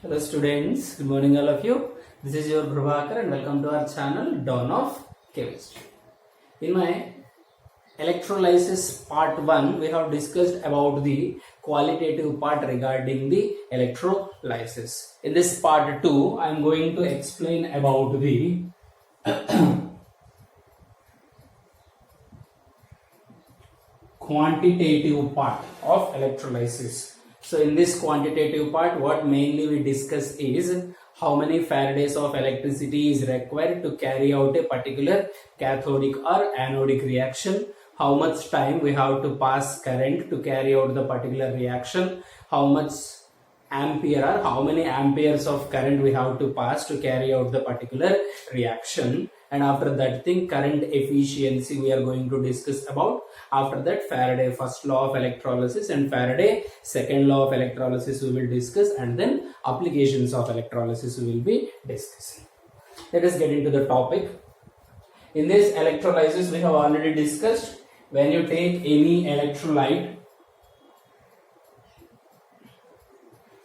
Hello students, good morning all of you. This is your Prabhakar and welcome to our channel Dawn of Chemistry. In my electrolysis part 1, we have discussed about the qualitative part regarding the electrolysis. In this part 2, I am going to explain about the quantitative part of electrolysis. So in this quantitative part, what mainly we discuss is how many Faradays of electricity is required to carry out a particular cathodic or anodic reaction, how much time we have to pass current to carry out the particular reaction, how much ampere or how many amperes of current we have to pass to carry out the particular reaction, and after that thing current efficiency we are going to discuss about. After that Faraday first law of electrolysis and Faraday second law of electrolysis we will discuss, and then applications of electrolysis we will be discussing. Let us get into the topic. In this electrolysis we have already discussed, when you take any electrolyte,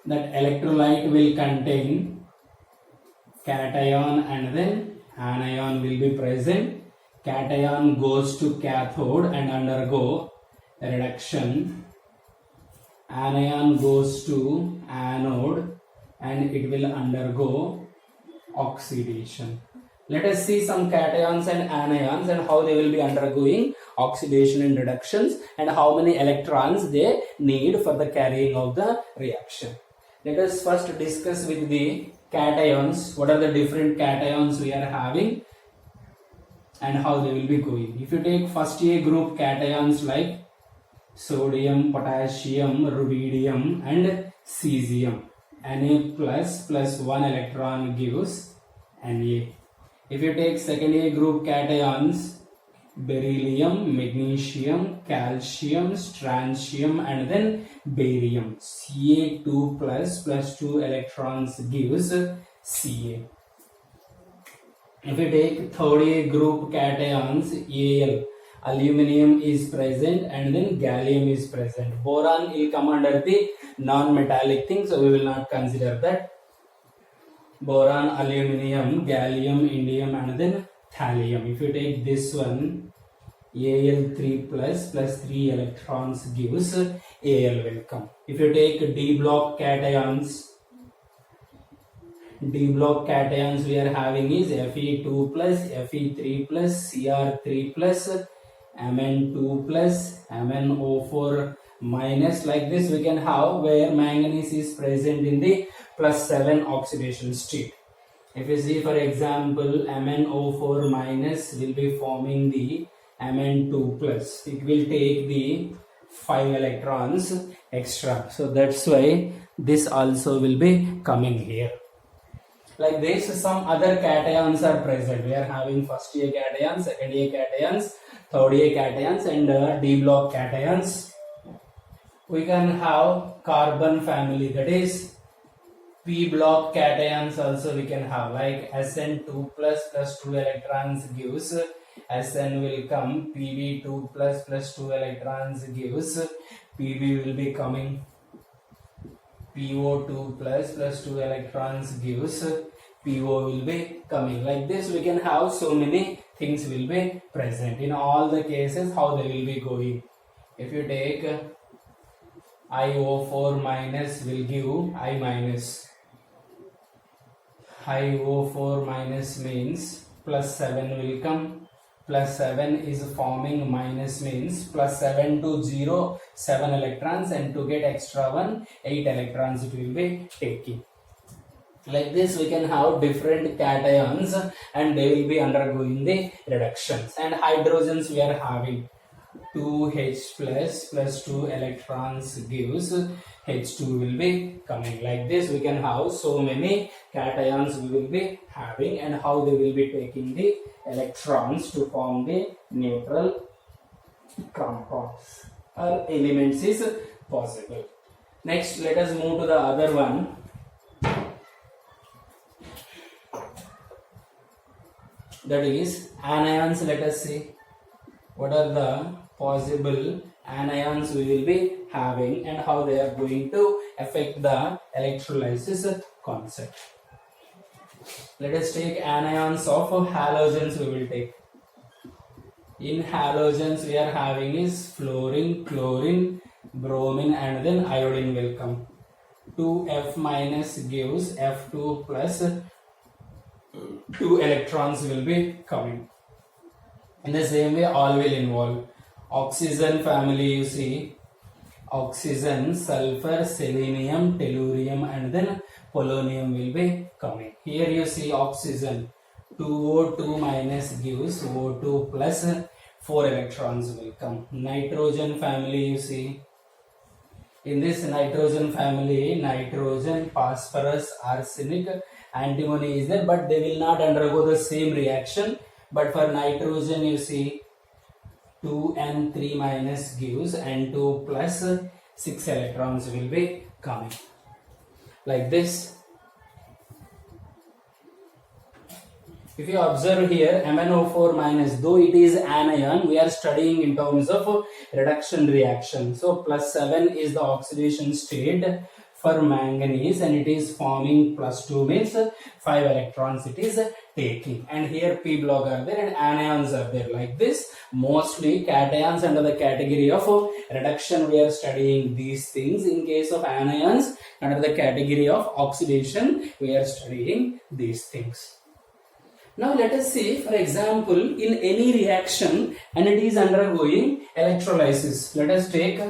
that electrolyte will contain cation and then anion will be present. Cation goes to cathode and undergo reduction. Anion goes to anode and it will undergo oxidation. Let us see some cations and anions and how they will be undergoing oxidation and reductions and how many electrons they need for the carrying of the reaction. Let us first discuss with the cations, what are the different cations we are having and how they will be going. If you take first A group cations like sodium, potassium, rubidium and cesium, Na plus 1 electron gives Na. If you take second A group cations, beryllium, magnesium, calcium, strontium and then barium, Ca2 plus 2 electrons gives Ca. If you take third A group cations, Al, aluminum is present and then gallium is present. Boron will come under the non-metallic thing, so we will not consider that. Boron, aluminum, gallium, indium and then thallium. If you take this one, Al3 plus 3 electrons gives Al will come. If you take D block cations, we are having is Fe2 plus, Fe3 plus, Cr3 plus, Mn2 plus, MnO4 minus. Like this we can have where manganese is present in the +7 oxidation state. If you see for example MnO4 minus will be forming the Mn2 plus, it will take the 5 electrons extra, so that's why this also will be coming here. Like this some other cations are present. We are having first A cations, second A cations, third A cations and D block cations. We can have carbon family, that is P block cations also we can have, like Sn2 plus 2 electrons gives Sn will come, Pb2 plus 2 electrons gives Pb will be coming, PO2 plus 2 electrons gives PO will be coming. Like this we can have so many things will be present. In all the cases how they will be going. If you take IO4 minus will give I minus. IO4 minus means +7 will come. +7 is forming, minus means +7 to 0, 7 electrons, and to get extra one, 8 electrons it will be taking. Like this we can have different cations and they will be undergoing the reductions. And hydrogens we are having 2H plus 2 electrons gives H2 will be coming. Like this we can have so many cations we will be having and how they will be taking the electrons to form the neutral compounds or elements is possible. Next let us move to the other one. That is anions. Let us see what are the possible anions we will be having and how they are going to affect the electrolysis concept. Let us take anions of halogens. We will take. In halogens we are having is fluorine, chlorine, bromine and then iodine will come. 2F minus gives F2 plus 2 electrons will be coming. In the same way all will involve. Oxygen family, you see, oxygen, sulfur, selenium, tellurium and then polonium will be coming. Here you see oxygen, 2O2 minus gives O2 plus 4 electrons will come. Nitrogen family, you see, in this nitrogen family, nitrogen, phosphorus, arsenic, antimony is there, but they will not undergo the same reaction. But for nitrogen, you see, 2N3 minus gives N2 plus 6 electrons will be coming. Like this. If you observe here, MnO4 minus, though it is anion, we are studying in terms of reduction reaction. So plus 7 is the oxidation state for manganese and it is forming plus 2 means 5 electrons it is taking. And here P block are there and anions are there. Like this, mostly cations under the category of reduction we are studying these things. In case of anions under the category of oxidation we are studying these things. Now let us see, for example, in any reaction and it is undergoing electrolysis. Let us take,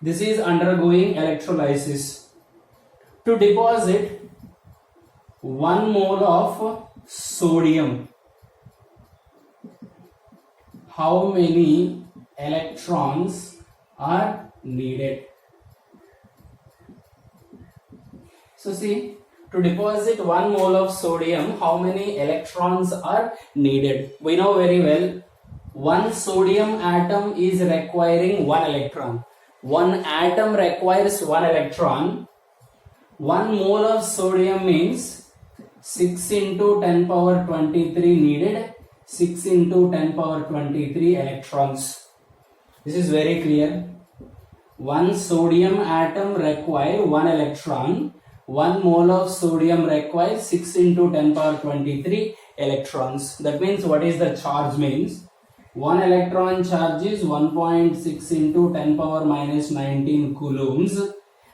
this is undergoing electrolysis. To deposit 1 mole of sodium, how many electrons are needed? So see, to deposit 1 mole of sodium, how many electrons are needed? We know very well, one sodium atom is requiring 1 electron. One atom requires 1 electron. 1 mole of sodium means 6 into 10 power 23 needed. 6 into 10 power 23 electrons. This is very clear. One sodium atom requires 1 electron. 1 mole of sodium requires 6 into 10 power 23 electrons. That means what is the charge means? 1 electron charge is 1.6 into 10 power minus 19 coulombs.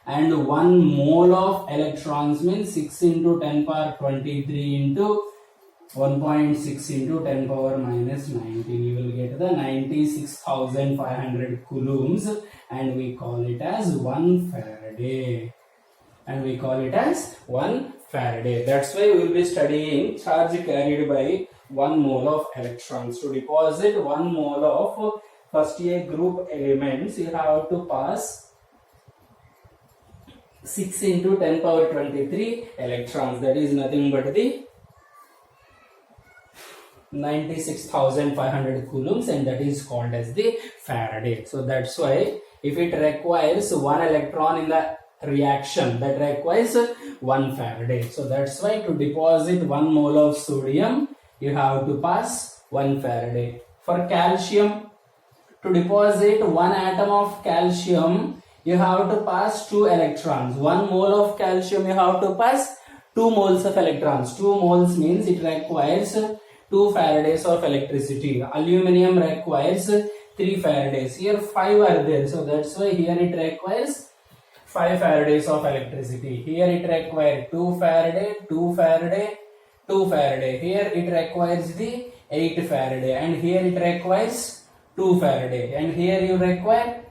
And 1 mole of electrons means 6 into 10 power 23 into 1.6 into 10 power minus 19. You will get the 96,500 coulombs and we call it as 1 Faraday. And we call it as 1 Faraday. That's why we will be studying charge carried by 1 mole of electrons. To deposit 1 mole of first A group elements, you have to pass 6 into 10 power 23 electrons. That is nothing but the 96,500 coulombs and that is called as the Faraday. So that's why if it requires 1 electron in the reaction, that requires 1 Faraday. So that's why to deposit 1 mole of sodium, you have to pass 1 Faraday. For calcium, to deposit 1 atom of calcium, you have to pass 2 electrons. 1 mole of calcium, you have to pass 2 moles of electrons. 2 moles means it requires 2 Faradays of electricity. Aluminium requires 3 Faradays. Here 5 are there. So that's why here it requires 5 Faradays of electricity. Here it requires 2 Faraday, 2 Faraday, 2 Faraday. Here it requires the 8 Faraday and here it requires 2 Faraday and here you require,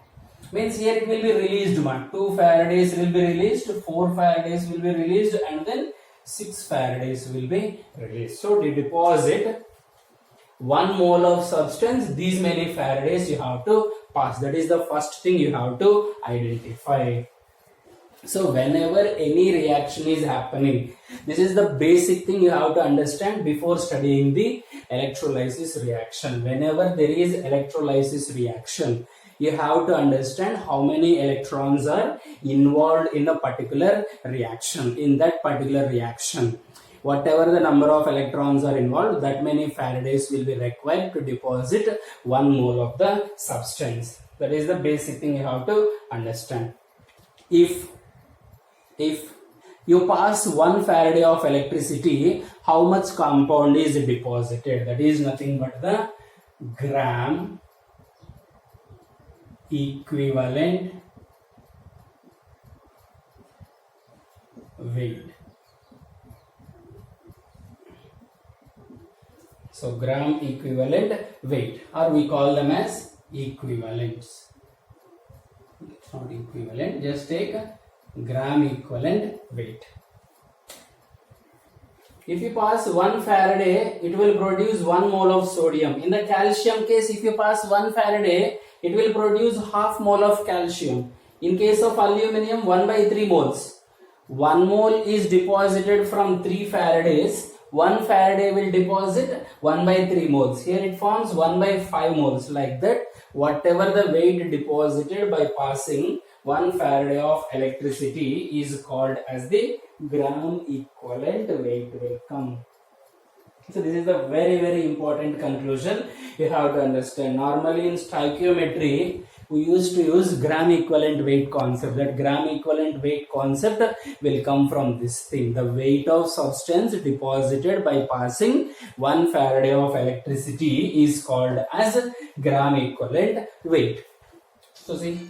means here it will be released 2 Faradays will be released, 4 Faradays will be released and then 6 Faradays will be released. So to deposit 1 mole of substance, these many Faradays you have to pass. That is the first thing you have to identify. So whenever any reaction is happening, this is the basic thing you have to understand before studying the electrolysis reaction. Whenever there is electrolysis reaction, you have to understand how many electrons are involved in a particular reaction. In that particular reaction, whatever the number of electrons are involved, that many Faradays will be required to deposit 1 mole of the substance. That is the basic thing you have to understand. If you pass 1 Faraday of electricity, how much compound is deposited? That is nothing but the gram equivalent weight. So gram equivalent weight, or we call them as equivalents. It's not equivalent, just take gram equivalent weight. If you pass 1 Faraday, it will produce 1 mole of sodium. In the calcium case, if you pass 1 Faraday, it will produce half mole of calcium. In case of aluminium, 1 by 3 moles. 1 mole is deposited from 3 Faradays. 1 Faraday will deposit 1 by 3 moles. Here it forms 1 by 5 moles. Like that, whatever the weight deposited by passing 1 Faraday of electricity is called as the gram equivalent weight will come. So this is a very, very important conclusion you have to understand. Normally in stoichiometry, we used to use gram equivalent weight concept. That gram equivalent weight concept will come from this thing. The weight of substance deposited by passing 1 Faraday of electricity is called as gram equivalent weight. So see,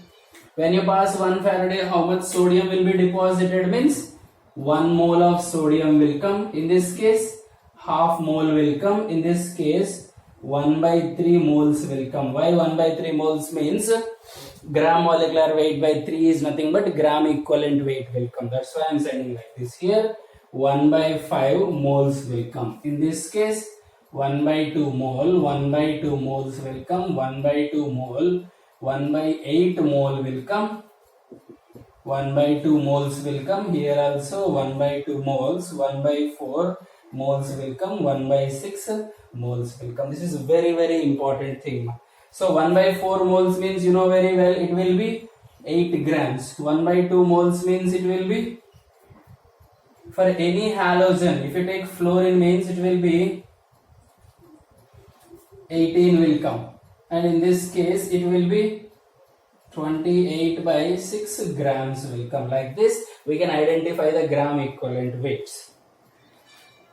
when you pass 1 Faraday, how much sodium will be deposited? Means 1 mole of sodium will come. In this case, half mole will come. In this case, 1 by 3 moles will come. Why 1 by 3 moles? Means gram molecular weight by 3 is nothing but gram equivalent weight will come. That's why I am saying like this. Here 1 by 5 moles will come. In this case, 1 by 2 mole, 1 by 2 moles will come, 1 by 2 mole, 1 by 8 mole will come, 1 by 2 moles will come. Here also 1 by 2 moles, 1 by 4 moles will come, 1 by 6 moles will come. This is a very, very important thing. So 1 by 4 moles means, you know very well, it will be 8 grams. 1 by 2 moles means it will be, for any halogen, if you take fluorine means it will be 18 will come. And in this case, it will be 28 by 6 grams will come. Like this, we can identify the gram equivalent weights.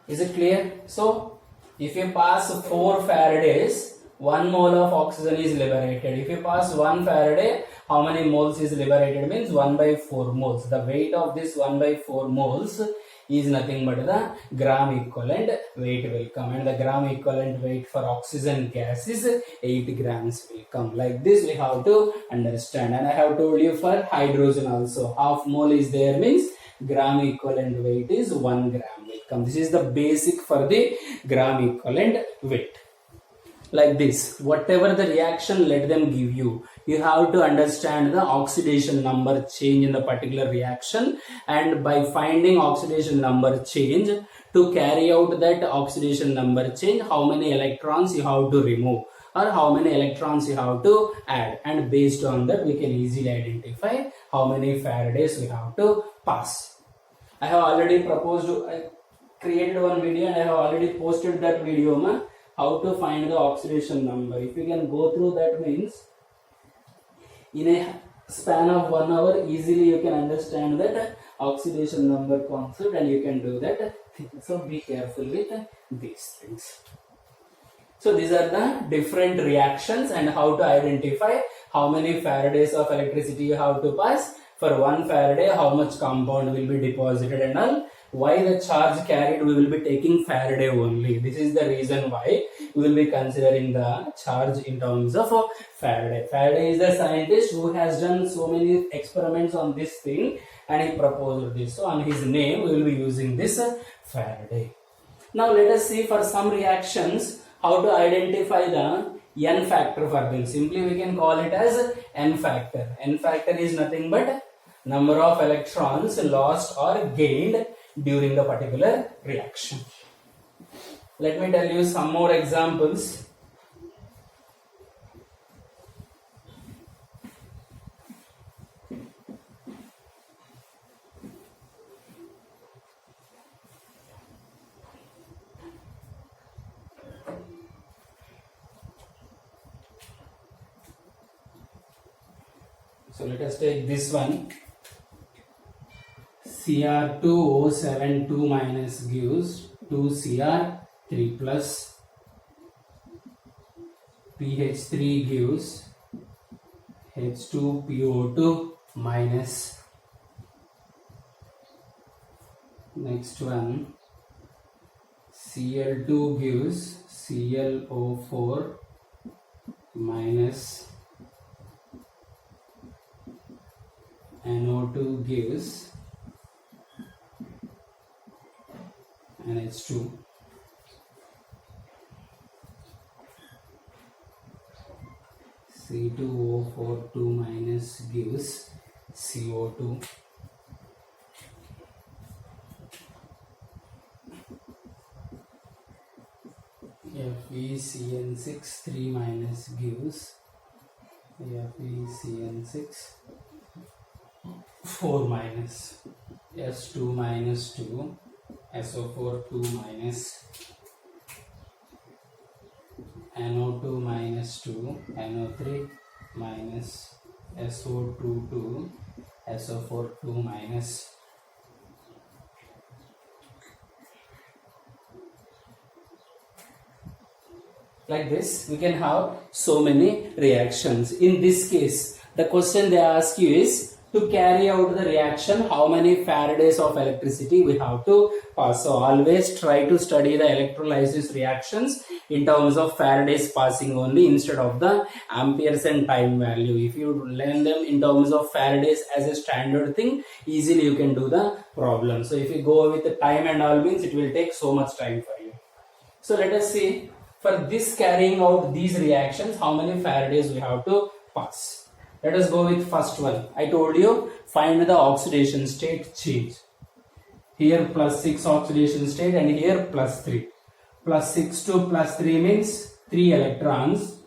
Is it clear? So, if you pass 4 Faradays, 1 mole of oxygen is liberated. If you pass 1 Faraday, how many moles is liberated? Means 1 by 4 moles. The weight of this 1 by 4 moles is nothing but the gram equivalent weight will come. And the gram equivalent weight for oxygen gas is 8 grams will come. Like this we have to understand. And I have told you for hydrogen also, half mole is there means gram equivalent weight is 1 gram will come. This is the basic for the gram equivalent weight. Like this, whatever the reaction let them give you, you have to understand the oxidation number change in the particular reaction, and by finding oxidation number change, to carry out that oxidation number change, how many electrons you have to remove or how many electrons you have to add, and based on that we can easily identify how many Faradays we have to pass. I have already I created one video and I have already posted that video, how to find the oxidation number. If you can go through that, means in a span of 1 hour easily you can understand that oxidation number concept and you can do that. So be careful with these things. So these are the different reactions and how to identify how many Faradays of electricity you have to pass. For 1 Faraday, how much compound will be deposited and all. Why the charge carried, we will be taking Faraday only. This is the reason why we will be considering the charge in terms of Faraday. Faraday is the scientist who has done so many experiments on this thing and he proposed this. So on his name we will be using this Faraday. Now let us see for some reactions how to identify the N factor for them. Simply we can call it as N factor. N factor is nothing but number of electrons lost or gained during the particular reaction. Let me tell you some more examples. So let us take this one. Cr2O7 2 minus gives 2Cr3 plus pH3 gives H2PO2 minus. Next one, Cl2 gives ClO4 minus, NO2 gives NH2. C2O4 2 minus gives CO2. FeCN6 3 minus gives FeCN6 4 minus, S2 minus 2, SO4 2 minus, NO2 minus 2, NO3 minus, SO2 2, SO4 2 minus. Like this, we can have so many reactions. In this case, the question they ask you is, to carry out the reaction, how many Faradays of electricity we have to pass. So always try to study the electrolysis reactions in terms of Faradays passing only, instead of the amperes and time value. If you learn them in terms of Faradays as a standard thing, easily you can do the problem. So if you go with the time and all, means it will take so much time for you. So let us see, for this carrying out these reactions, how many Faradays we have to pass. Let us go with first one. I told you, find the oxidation state change. Here plus 6 oxidation state and here plus 3. Plus 6 to plus 3 means 3 electrons.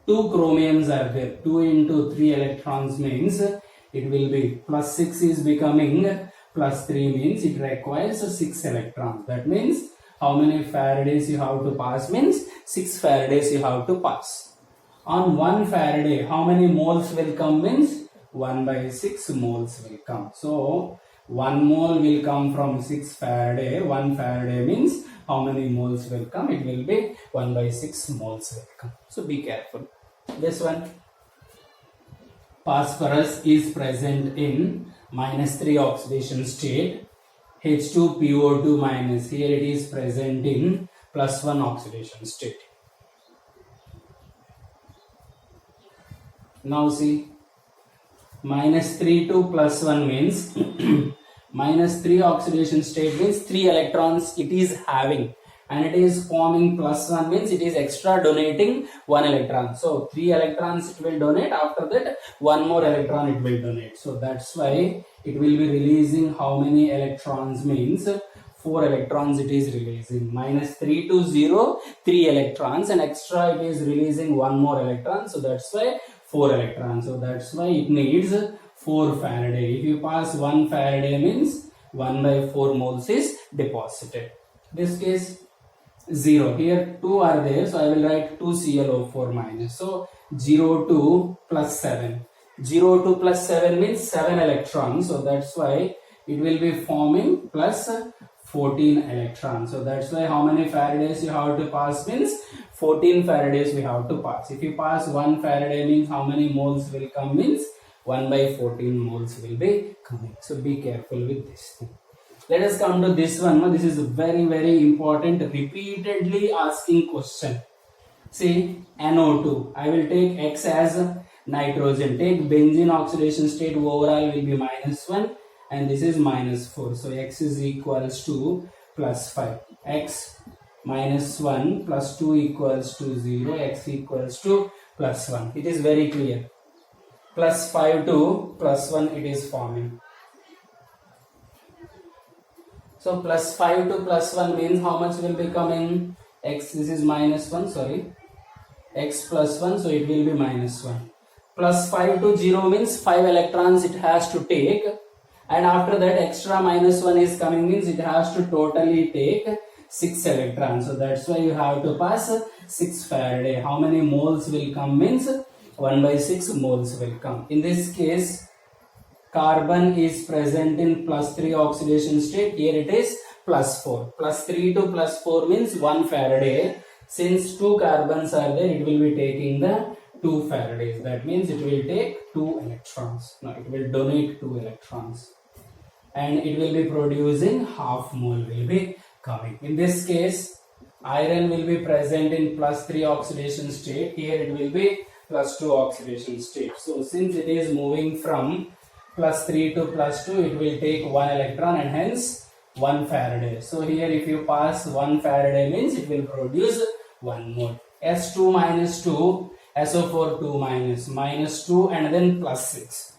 2 chromiums are there. 2 into 3 electrons means it will be plus 6 is becoming plus 3 means it requires 6 electrons. That means how many Faradays you have to pass means 6 Faradays you have to pass. On 1 Faraday, how many moles will come means 1 by 6 moles will come. So 1 mole will come from 6 Faraday. 1 Faraday means how many moles will come? It will be 1 by 6 moles will come. So be careful. This one, phosphorus is present in -3 oxidation state. H2PO2 minus, here it is present in +1 oxidation state. Now see, -3 to +1 means -3 oxidation state means 3 electrons it is having, and it is forming +1 means it is extra donating 1 electron. So 3 electrons it will donate, after that 1 more electron it will donate. So that's why it will be releasing how many electrons means 4 electrons it is releasing. -3 to 0, 3 electrons, and extra it is releasing 1 more electron. So that's why 4 electrons. So that's why it needs 4 Faraday. If you pass 1 Faraday means 1 by 4 moles is deposited. This case 0. Here 2 are there, so I will write 2 ClO4 minus. So 0 to plus 7. 0 to plus 7 means 7 electrons. So that's why it will be forming plus 14 electrons. So that's why how many Faradays you have to pass means 14 Faradays we have to pass. If you pass 1 Faraday means how many moles will come means 1 by 14 moles will be coming. So be careful with this thing. Let us come to this one. This is a very important, repeatedly asking question. See, NO2. I will take X as nitrogen. Take benzene oxidation state, overall will be -1. And this is -4. So X is equals to +5. X -1 plus 2 equals to 0. X equals to +1. It is very clear. +5 to +1 it is forming. So +5 to +1 means how much will be coming? X, this is -1, sorry. X plus 1, so it will be -1. +5 to 0 means 5 electrons it has to take. And after that extra -1 is coming means it has to totally take 6 electrons. So that's why you have to pass 6 Faraday. How many moles will come means 1 by 6 moles will come. In this case, carbon is present in +3 oxidation state. Here it is +4. +3 to +4 means 1 Faraday. Since 2 carbons are there, it will be taking the 2 Faradays. That means it will take 2 electrons. Now it will donate 2 electrons. And it will be producing half mole will be coming. In this case, iron will be present in +3 oxidation state. Here it will be +2 oxidation state. So since it is moving from +3 to +2, it will take 1 electron and hence 1 Faraday. So here if you pass 1 Faraday means it will produce 1 mole. S2 minus 2, SO4 2 minus 2 and then +6.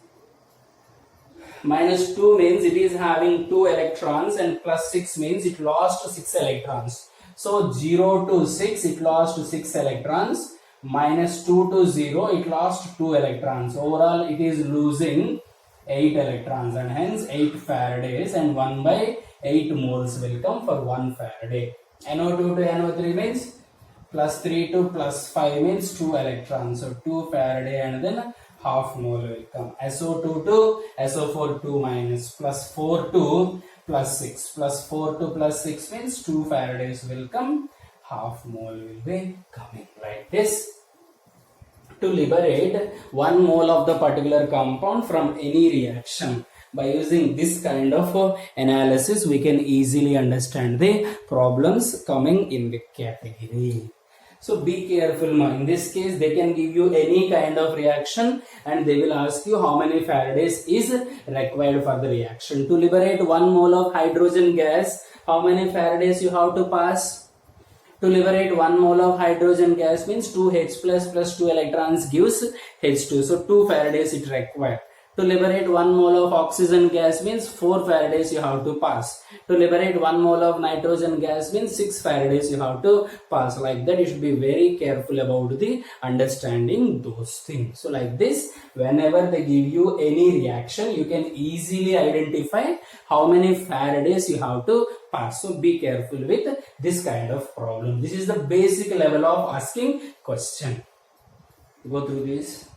Minus 2 means it is having 2 electrons and +6 means it lost 6 electrons. So 0 to 6 it lost 6 electrons. Minus 2 to 0 it lost 2 electrons. Overall it is losing 8 electrons and hence 8 Faradays and 1 by 8 moles will come for 1 Faraday. NO2 to NO3 means +3 to +5 means 2 electrons. So 2 Faraday and then half mole will come. SO2 to SO4 2 minus +4 to +6. +4 to +6 means 2 Faradays will come. Half mole will be coming like this. To liberate 1 mole of the particular compound from any reaction, by using this kind of analysis, we can easily understand the problems coming in the category. So be careful. In this case, they can give you any kind of reaction and they will ask you how many Faradays is required for the reaction. To liberate 1 mole of hydrogen gas, how many Faradays you have to pass? To liberate 1 mole of hydrogen gas means 2H plus 2 electrons gives H2. So 2 Faradays it required. To liberate 1 mole of oxygen gas means 4 Faradays you have to pass. To liberate 1 mole of nitrogen gas means 6 Faradays you have to pass. Like that, you should be very careful about the understanding those things. So like this, whenever they give you any reaction, you can easily identify how many Faradays you have to pass. So be careful with this kind of problem. This is the basic level of asking question. Go through this.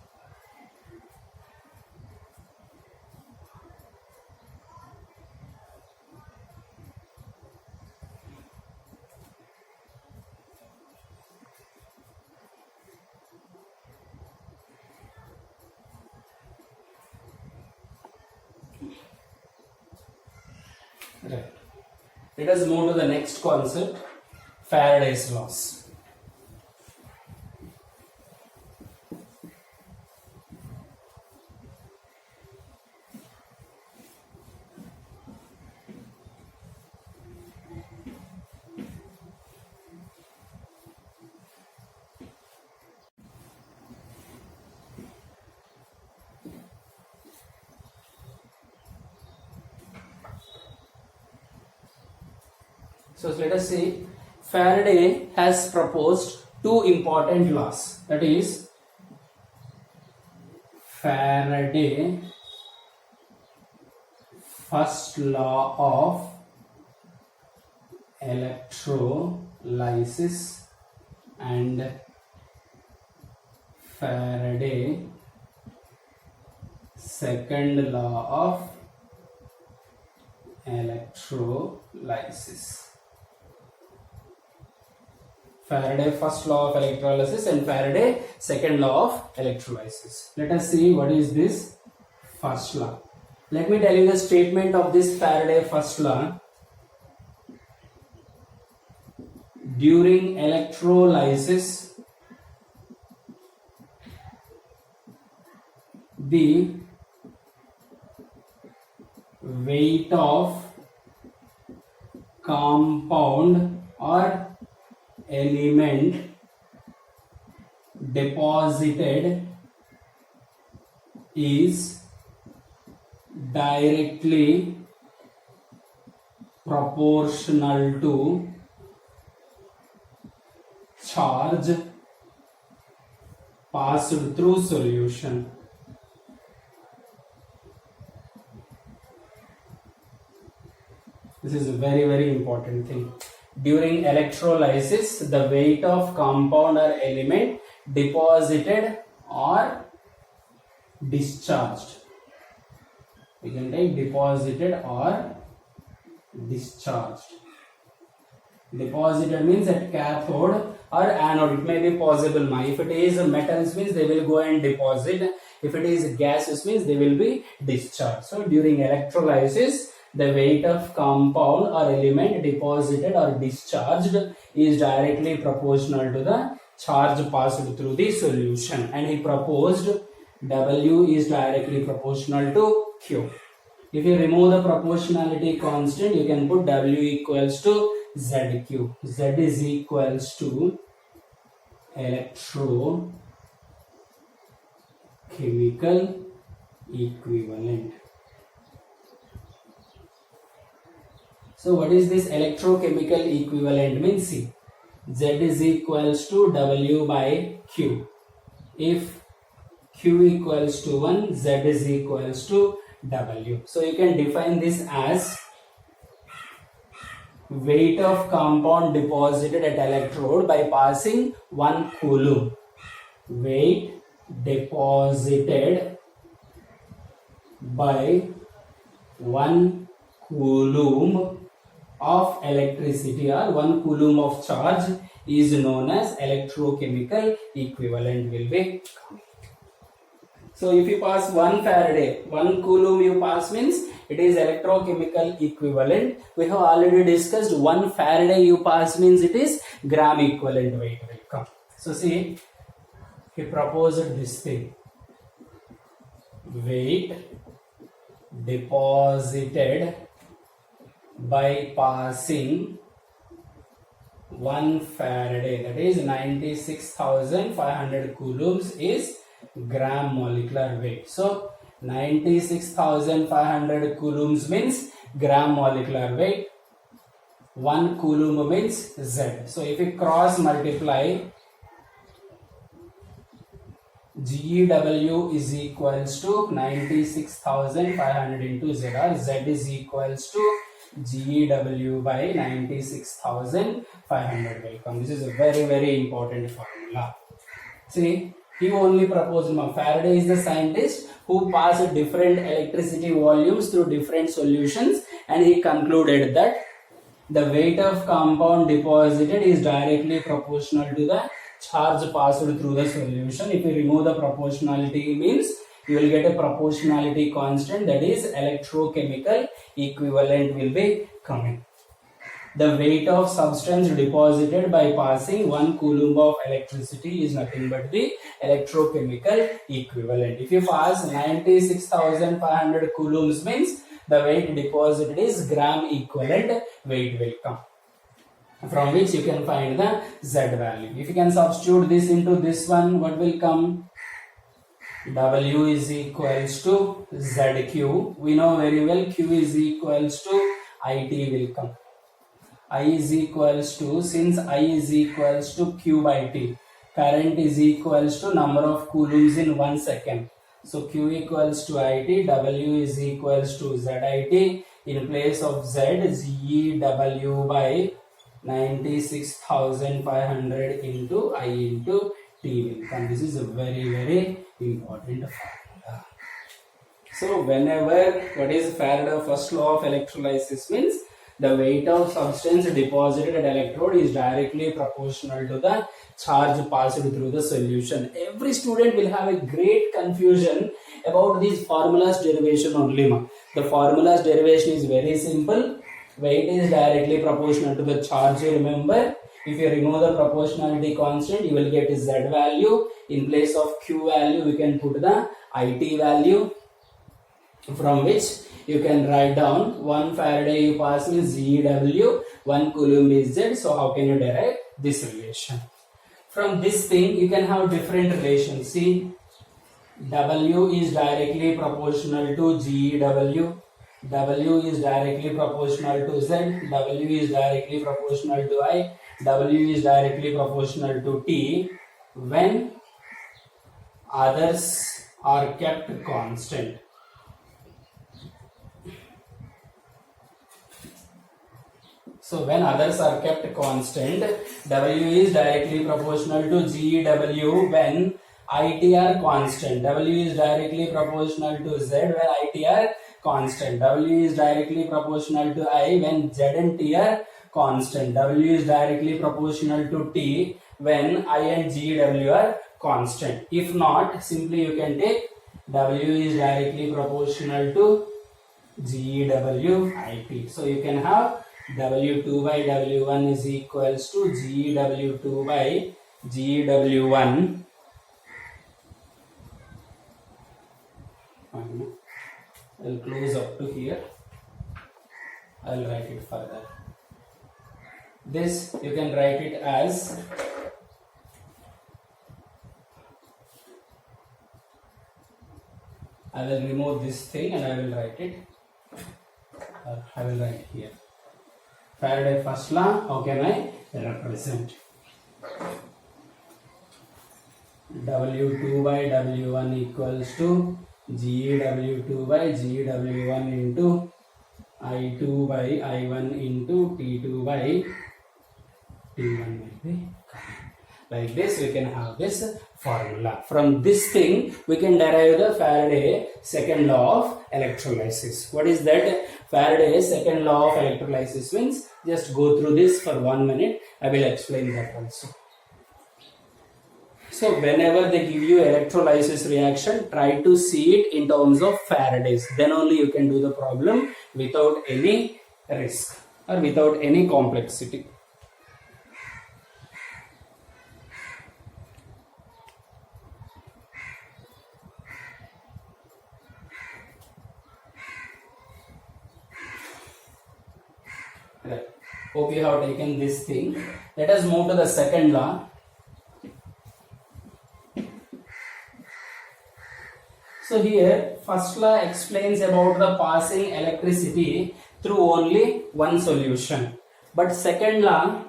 Right. Let us move to the next concept, Faraday's laws. So let us see, Faraday has proposed 2 important laws. That is, Faraday first law of electrolysis and Faraday second law of electrolysis. Faraday first law of electrolysis and Faraday second law of electrolysis. Let us see what is this first law. Let me tell you the statement of this Faraday first law. During electrolysis, the weight of compound or element deposited is directly proportional to charge passed through solution. This is a very important thing. During electrolysis, the weight of compound or element deposited or discharged We can take deposited or discharged. Deposited means at cathode or anode. It may be possible. If it is metals means they will go and deposit. If it is gases means they will be discharged. So during electrolysis, the weight of compound or element deposited or discharged is directly proportional to the charge passed through the solution. And he proposed W is directly proportional to Q. If you remove the proportionality constant, you can put W equals to ZQ. Z is equals to electrochemical equivalent. So what is this electrochemical equivalent means? See, Z is equals to W by Q. If Q equals to 1, Z is equals to W. So you can define this as weight of compound deposited at electrode by passing 1 coulomb. Weight deposited by 1 coulomb of electricity or 1 coulomb of charge is known as electrochemical equivalent will be. So if you pass 1 Faraday, 1 coulomb you pass means it is electrochemical equivalent. We have already discussed 1 Faraday you pass means it is gram equivalent weight will come. So see, he proposed this thing. Weight deposited by passing 1 Faraday, that is 96,500 coulombs is gram molecular weight. So 96,500 coulombs means gram molecular weight. 1 coulomb means Z. So if we cross multiply, GeW is equals to 96,500 into Z, or Z is equals to GeW by 96,500 will come. This is a very, very important formula. See, he only proposed, Faraday is the scientist who passed different electricity volumes through different solutions, and he concluded that the weight of compound deposited is directly proportional to the charge passed through the solution. If you remove the proportionality means you will get a proportionality constant, that is electrochemical equivalent will be coming. The weight of substance deposited by passing 1 coulomb of electricity is nothing but the electrochemical equivalent. If you pass 96,500 coulombs means the weight deposited is gram equivalent weight will come, from which you can find the Z value. If you can substitute this into this one, what will come? W is equals to ZQ. We know very well Q is equals to IT will come. I is equals to, since I is equals to Q by T, current is equals to number of coulombs in 1 second. So Q equals to IT, W is equals to ZIT. In place of Z, GeW by 96,500 into I into T will come. This is a very, very important formula. So whenever, what is Faraday's first law of electrolysis means the weight of substance deposited at electrode is directly proportional to the charge passed through the solution. Every student will have a great confusion about these formulas derivation only. The formulas derivation is very simple. Weight is directly proportional to the charge. Remember, if you remove the proportionality constant, you will get Z value. In place of Q value, we can put the IT value, from which you can write down 1 Faraday you pass means GeW, 1 coulomb is Z. So how can you derive this relation? From this thing, you can have different relations. See, W is directly proportional to GeW. W is directly proportional to Z. W is directly proportional to I. W is directly proportional to T when others are kept constant. So when others are kept constant, W is directly proportional to GeW when IT are constant. W is directly proportional to Z when IT are constant. W is directly proportional to I when Z and T are constant. W is directly proportional to T when I and G W are constant. If not, simply you can take W is directly proportional to G W I T. So you can have W2 by W1 is equals to GW2 by GW1. I'll close up to here. I'll write it further. This you can write it as I will remove this thing and I will write it. I will write here. Faraday first law, how can I represent? W2 by W1 equals to GW2 by GW1 into I2 by I1 into T2 by T1 will be like this. We can have this formula. From this thing we can derive the Faraday second law of electrolysis. What is that? Faraday's second law of electrolysis means, just go through this for 1 minute. I will explain that also. So whenever they give you electrolysis reaction, try to see it in terms of Faraday's. Then only you can do the problem without any risk or without any complexity. Right. Hope you have taken this thing. Let us move to the second law. So here first law explains about the passing electricity through only one solution. But second law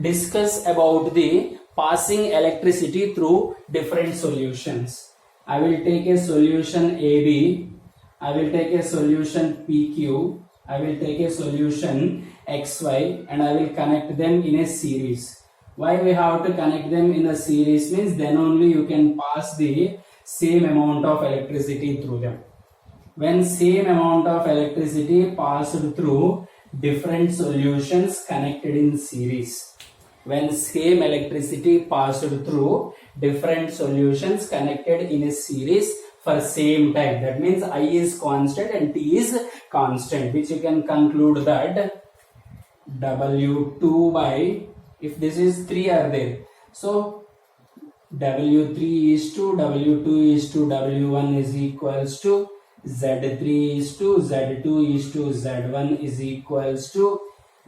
discuss about the passing electricity through different solutions. I will take a solution AB. I will take a solution PQ, I will take a solution XY, and I will connect them in a series. Why we have to connect them in a series means then only you can pass the same amount of electricity through them. When same amount of electricity passed through different solutions connected in series. When same electricity passed through different solutions connected in a series for same time, that means I is constant and T is constant, which you can conclude that W2 by, if this is 3 are there, so W3 is to W2 is to W1 is equals to Z3 is to Z2 is to Z1 is equals to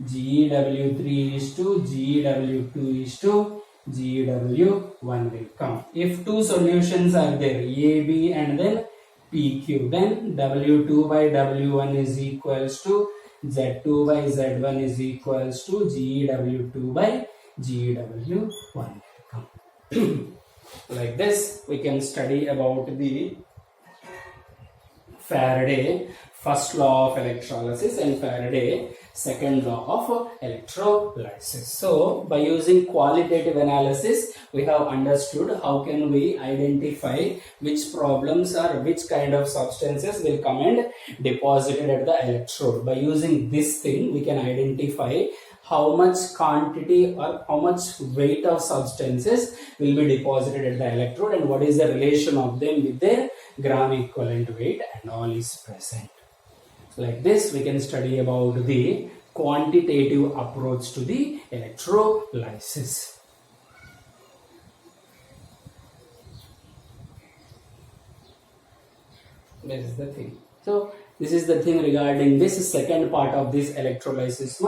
GW3 is to GW2 is to GW1 will come. If two solutions are there, A, B and then PQ, then W2 by W1 is equals to Z2 by Z1 is equals to GW2 by GW1 will come. Like this, we can study about the Faraday first law of electrolysis and Faraday second law of electrolysis. So by using qualitative analysis, we have understood how can we identify which problems or which kind of substances will come and deposited at the electrode. By using this thing, we can identify how much quantity or how much weight of substances will be deposited at the electrode and what is the relation of them with their gram equivalent weight and all is present. So like this, we can study about the quantitative approach to the electrolysis. This is the thing. So this is the thing regarding this second part of this electrolysis.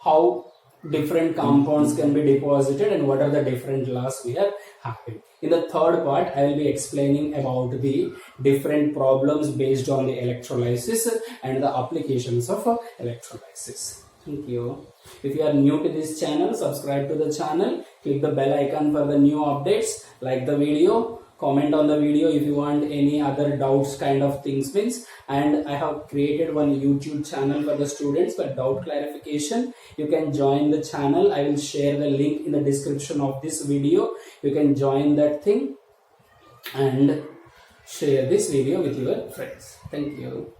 How different compounds can be deposited and what are the different laws we are having. In the third part, I will be explaining about the different problems based on the electrolysis and the applications of electrolysis. Thank you. If you are new to this channel, subscribe to the channel, click the bell icon for the new updates, like the video, comment on the video if you want any other doubts kind of things means. And I have created one YouTube channel for the students for doubt clarification. You can join the channel. I will share the link in the description of this video. You can join that thing. and share this video with your friends. Thank you.